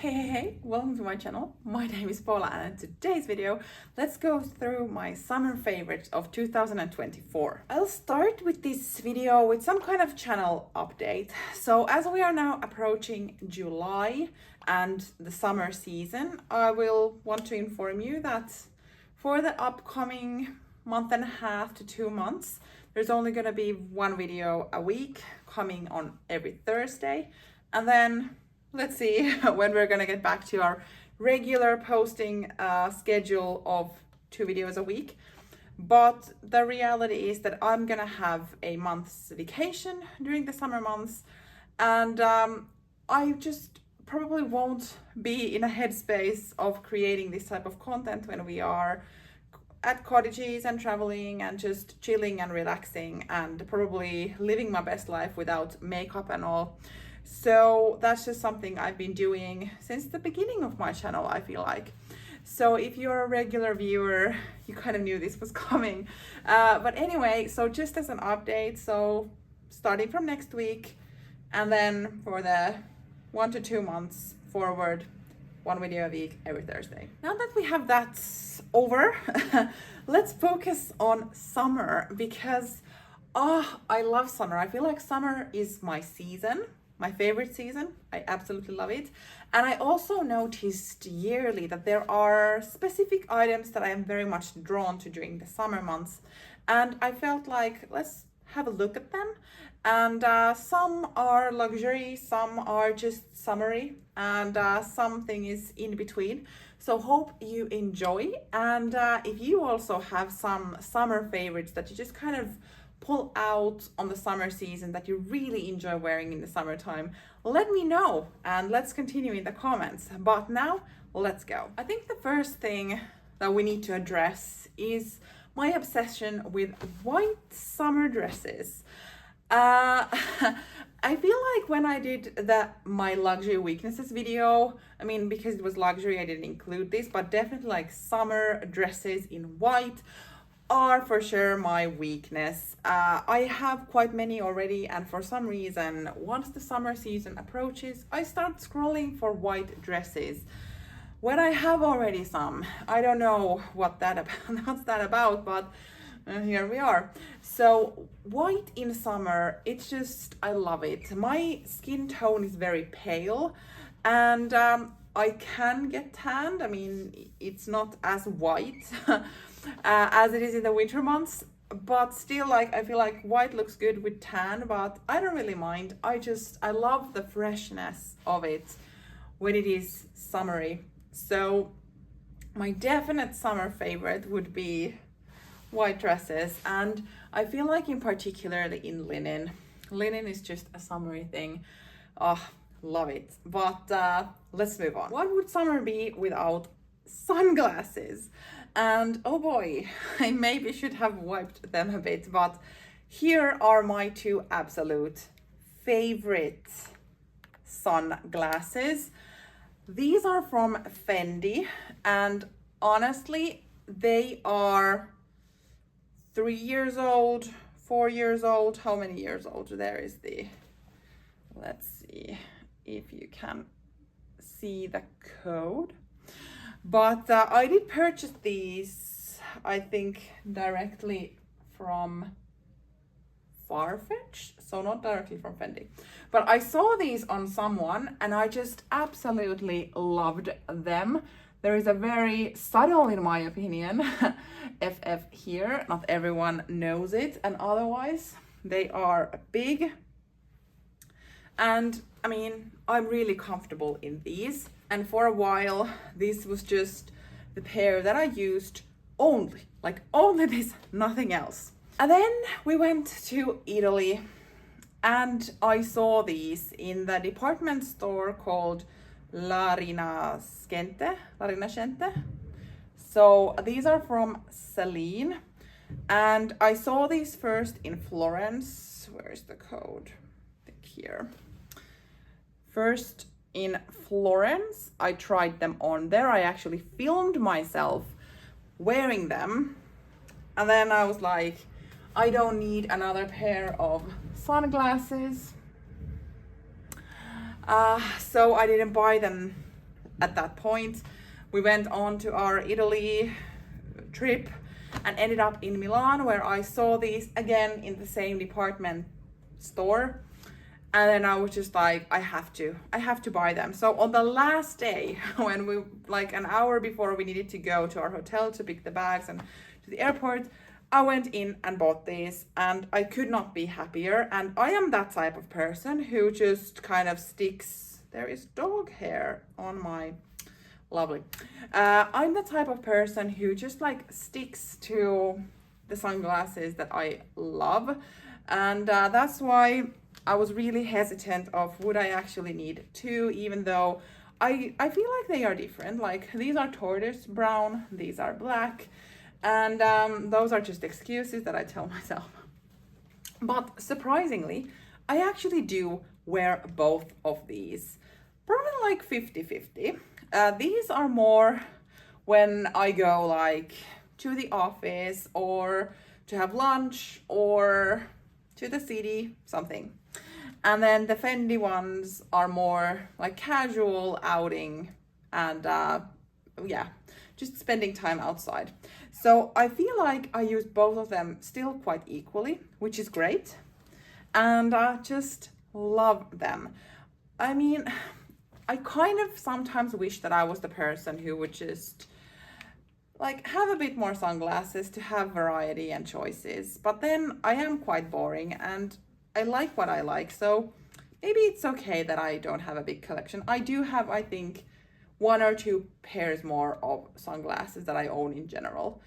Hey, welcome to my channel. My name is Paula and in today's video, let's go through my summer favorites of 2024. I'll start with this video with some kind of channel update. So as we are now approaching July and the summer season, I will want to inform you that for the upcoming month and a half to 2 months, there's only going to be one video a week coming on every Thursday, and then let's see when we're gonna get back to our regular posting schedule of 2 videos a week. But the reality is that I'm gonna have a month's vacation during the summer months, and I just probably won't be in a headspace of creating this type of content when we are at cottages and traveling and just chilling and relaxing and probably living my best life without makeup and all. So that's just something I've been doing since the beginning of my channel, I feel like. So if you're a regular viewer, you kind of knew this was coming. But anyway, so just as an update, so starting from next week and then for the 1 to 2 months forward, one video a week every Thursday. Now that we have that over, let's focus on summer because I love summer. I feel like summer is my season. My favorite season. I absolutely love it. And I also noticed yearly that there are specific items that I am very much drawn to during the summer months. And I felt like, let's have a look at them. And some are luxury, some are just summery, and something is in between. So hope you enjoy. And if you also have some summer favorites that you just kind of pull out on the summer season that you really enjoy wearing in the summertime, let me know and let's continue in the comments. But now let's go. I think the first thing that we need to address is my obsession with white summer dresses. I feel like when I did my luxury weaknesses video, I mean, because it was luxury, I didn't include this, but definitely like summer dresses in white are for sure my weakness. I have quite many already, and for some reason, once the summer season approaches, I start scrolling for white dresses when I have already some. I don't know what's that about, but here we are. So white in summer, it's just, I love it. My skin tone is very pale, and I can get tanned. I mean, it's not as white as it is in the winter months, but still, like, I feel like white looks good with tan, but I don't really mind. I love the freshness of it when it is summery. So my definite summer favorite would be white dresses, and I feel like in particularly in linen. Linen is just a summery thing. Oh, love it. But let's move on. What would summer be without sunglasses? And oh boy, I maybe should have wiped them a bit, but here are my 2 absolute favorite sunglasses. These are from Fendi, and honestly, they are 3 years old, 4 years old. How many years old? There is let's see if you can see the code. But I did purchase these, I think, directly from Farfetch, so not directly from Fendi. But I saw these on someone and I just absolutely loved them. There is a very subtle, in my opinion, FF here. Not everyone knows it, and otherwise they are big. And I mean, I'm really comfortable in these. And for a while, this was just the pair that I used only this, nothing else. And then we went to Italy and I saw these in the department store called La Rinascente. So these are from Celine, and I saw these first in Florence. Where's the code? I think here. First in Florence, I tried them on there. I actually filmed myself wearing them, and then I was like, I don't need another pair of sunglasses. So I didn't buy them at that point. We went on to our Italy trip and ended up in Milan, where I saw these again in the same department store. And then I was just like, I have to buy them. So on the last day, when we, like an hour before we needed to go to our hotel to pick the bags and to the airport, I went in and bought these, and I could not be happier. And I am that type of person who just kind of sticks, there is dog hair on my, lovely. I'm the type of person who just like sticks to the sunglasses that I love. And that's why I was really hesitant of would I actually need two, even though I feel like they are different. Like these are tortoise brown, these are black, and those are just excuses that I tell myself. But surprisingly, I actually do wear both of these, probably like 50-50. These are more when I go like to the office or to have lunch or to the city, something. And then the Fendi ones are more like casual outing and yeah, just spending time outside. So I feel like I use both of them still quite equally, which is great. And I just love them. I mean, I kind of sometimes wish that I was the person who would just like have a bit more sunglasses to have variety and choices. But then I am quite boring and I like what I like, so maybe it's okay that I don't have a big collection. I do have, I think, 1 or 2 pairs more of sunglasses that I own in general,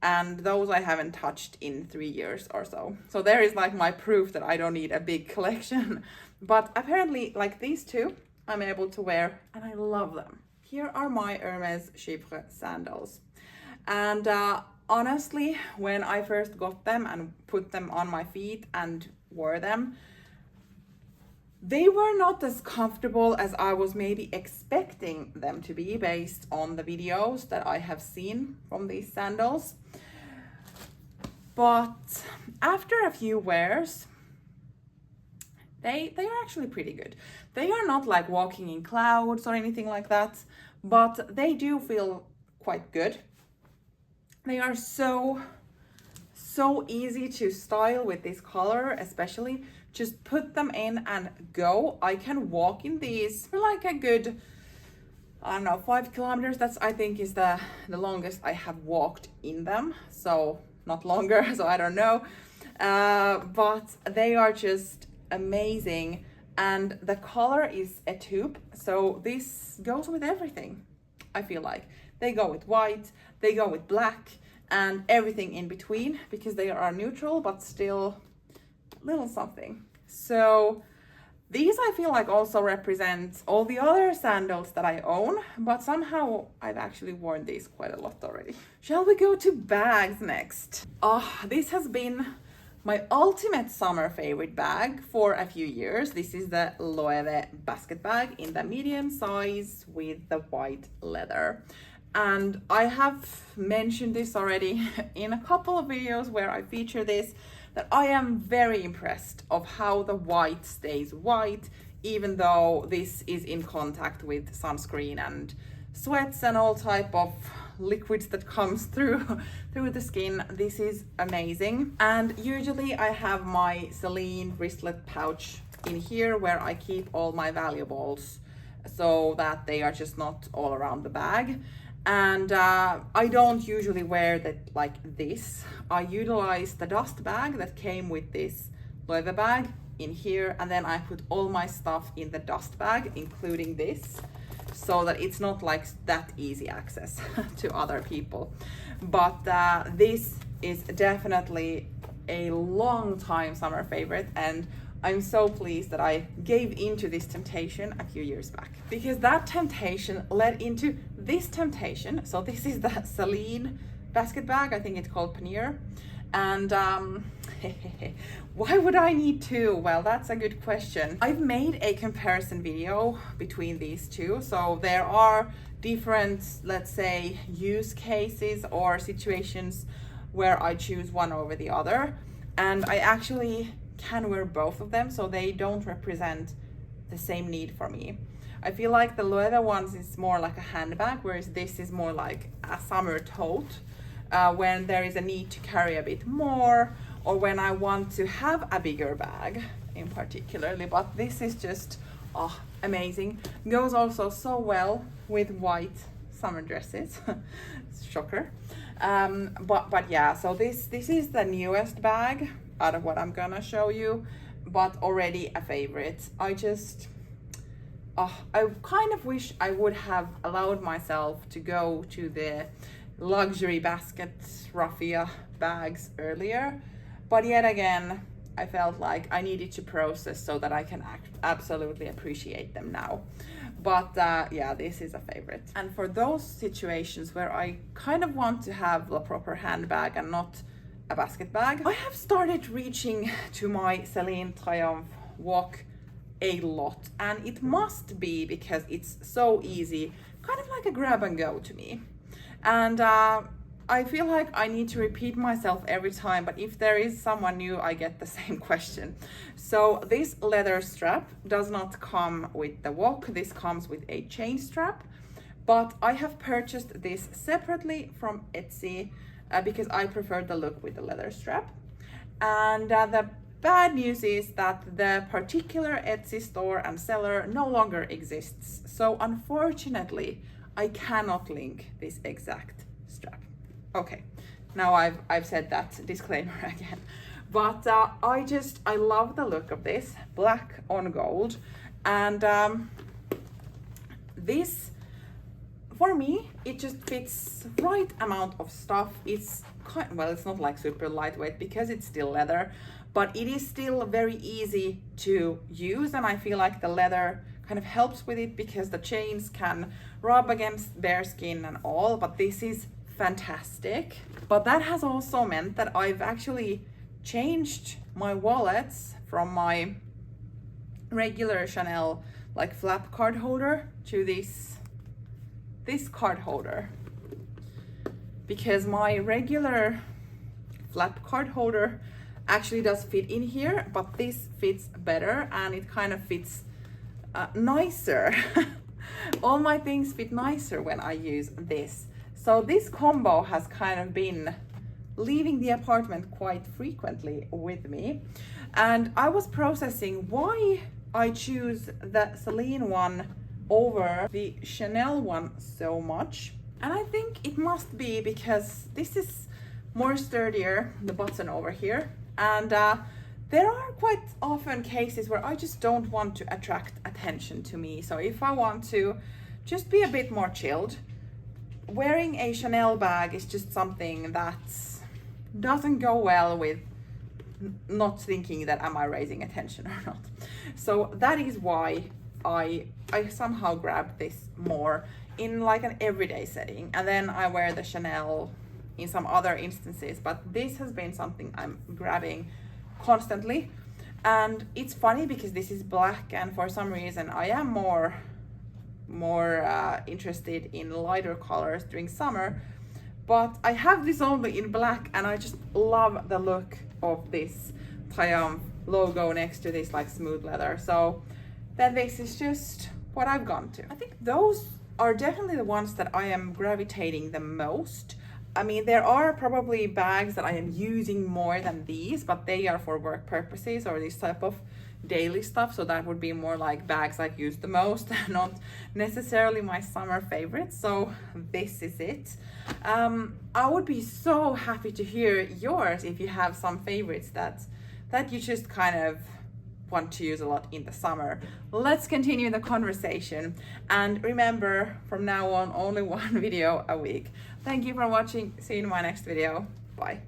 and those I haven't touched in 3 years or so. So there is like my proof that I don't need a big collection. But apparently, like these two, I'm able to wear, and I love them. Here are my Hermes Chypre sandals. And honestly, when I first got them and put them on my feet and wore them, they were not as comfortable as I was maybe expecting them to be based on the videos that I have seen from these sandals. But after a few wears, they are actually pretty good. They are not like walking in clouds or anything like that, but they do feel quite good. They are so easy to style with this color, especially. Just put them in and go. I can walk in these for like a good, I don't know, 5 kilometers. That's, I think, is the longest I have walked in them. So not longer, so I don't know. But they are just amazing. And the color is a taupe. So this goes with everything, I feel like. They go with white, they go with black, and everything in between, because they are neutral but still little something. So these I feel like also represent all the other sandals that I own, but somehow I've actually worn these quite a lot already. Shall we go to bags next? This has been my ultimate summer favorite bag for a few years. This is the Loewe basket bag in the medium size with the white leather. And I have mentioned this already in a couple of videos where I feature this, that I am very impressed of how the white stays white, even though this is in contact with sunscreen and sweats and all type of liquids that comes through the skin. This is amazing. And usually I have my Celine wristlet pouch in here where I keep all my valuables so that they are just not all around the bag. And I don't usually wear that like this. I utilize the dust bag that came with this Loewe bag in here, and then I put all my stuff in the dust bag, including this, so that it's not like that easy access to other people. But this is definitely a long time summer favorite, and I'm so pleased that I gave into this temptation a few years back, because that temptation led into this temptation. So this is the Celine basket bag. I think it's called Pannier. And why would I need two? Well, that's a good question. I've made a comparison video between these two. So there are different, let's say, use cases or situations where I choose one over the other. And I actually can wear both of them, so they don't represent the same need for me. I feel like the leather ones is more like a handbag, whereas this is more like a summer tote, when there is a need to carry a bit more, or when I want to have a bigger bag in particularly. But this is just amazing. Goes also so well with white summer dresses. Shocker. But yeah, so this is the newest bag out of what I'm gonna show you, but already a favorite. I kind of wish I would have allowed myself to go to the luxury basket raffia bags earlier, but yet again I felt like I needed to process so that I can absolutely appreciate them now. But yeah, this is a favorite. And for those situations where I kind of want to have a proper handbag and not a basket bag, I have started reaching to my Celine Triumph Walk a lot, and it must be because it's so easy, kind of like a grab and go to me. And I feel like I need to repeat myself every time, but if there is someone new, I get the same question. So this leather strap does not come with the Walk, this comes with a chain strap, but I have purchased this separately from Etsy because I prefer the look with the leather strap. And the bad news is that the particular Etsy store and seller no longer exists. So unfortunately, I cannot link this exact strap. Okay, now I've said that disclaimer again. But I love the look of this, black on gold. And this, for me, it just fits right amount of stuff. It's well, it's not like super lightweight because it's still leather, but it is still very easy to use, and I feel like the leather kind of helps with it because the chains can rub against bare skin and all, but this is fantastic. But that has also meant that I've actually changed my wallets from my regular Chanel like flap card holder to this card holder, because my regular flap card holder actually does fit in here, but this fits better and it kind of fits nicer. All my things fit nicer when I use this. So this combo has kind of been leaving the apartment quite frequently with me, and I was processing why I choose the Celine one over the Chanel one so much. And I think it must be because this is more sturdier, the button over here, and there are quite often cases where I just don't want to attract attention to me. So if I want to just be a bit more chilled, wearing a Chanel bag is just something that doesn't go well with not thinking that am I raising attention or not. So that is why I somehow grab this more in like an everyday setting, and then I wear the Chanel in some other instances, but this has been something I'm grabbing constantly. And it's funny because this is black, and for some reason I am more interested in lighter colors during summer, but I have this only in black, and I just love the look of this Triumph logo next to this like smooth leather. So then this is just what I've gone to. I think those are definitely the ones that I am gravitating the most. I mean, there are probably bags that I am using more than these, but they are for work purposes or this type of daily stuff. So that would be more like bags I use the most, not necessarily my summer favorites. So this is it. I would be so happy to hear yours if you have some favorites that you just kind of want to use a lot in the summer. Let's continue the conversation, and remember, from now on only one video a week. Thank you for watching. See you in my next video. Bye.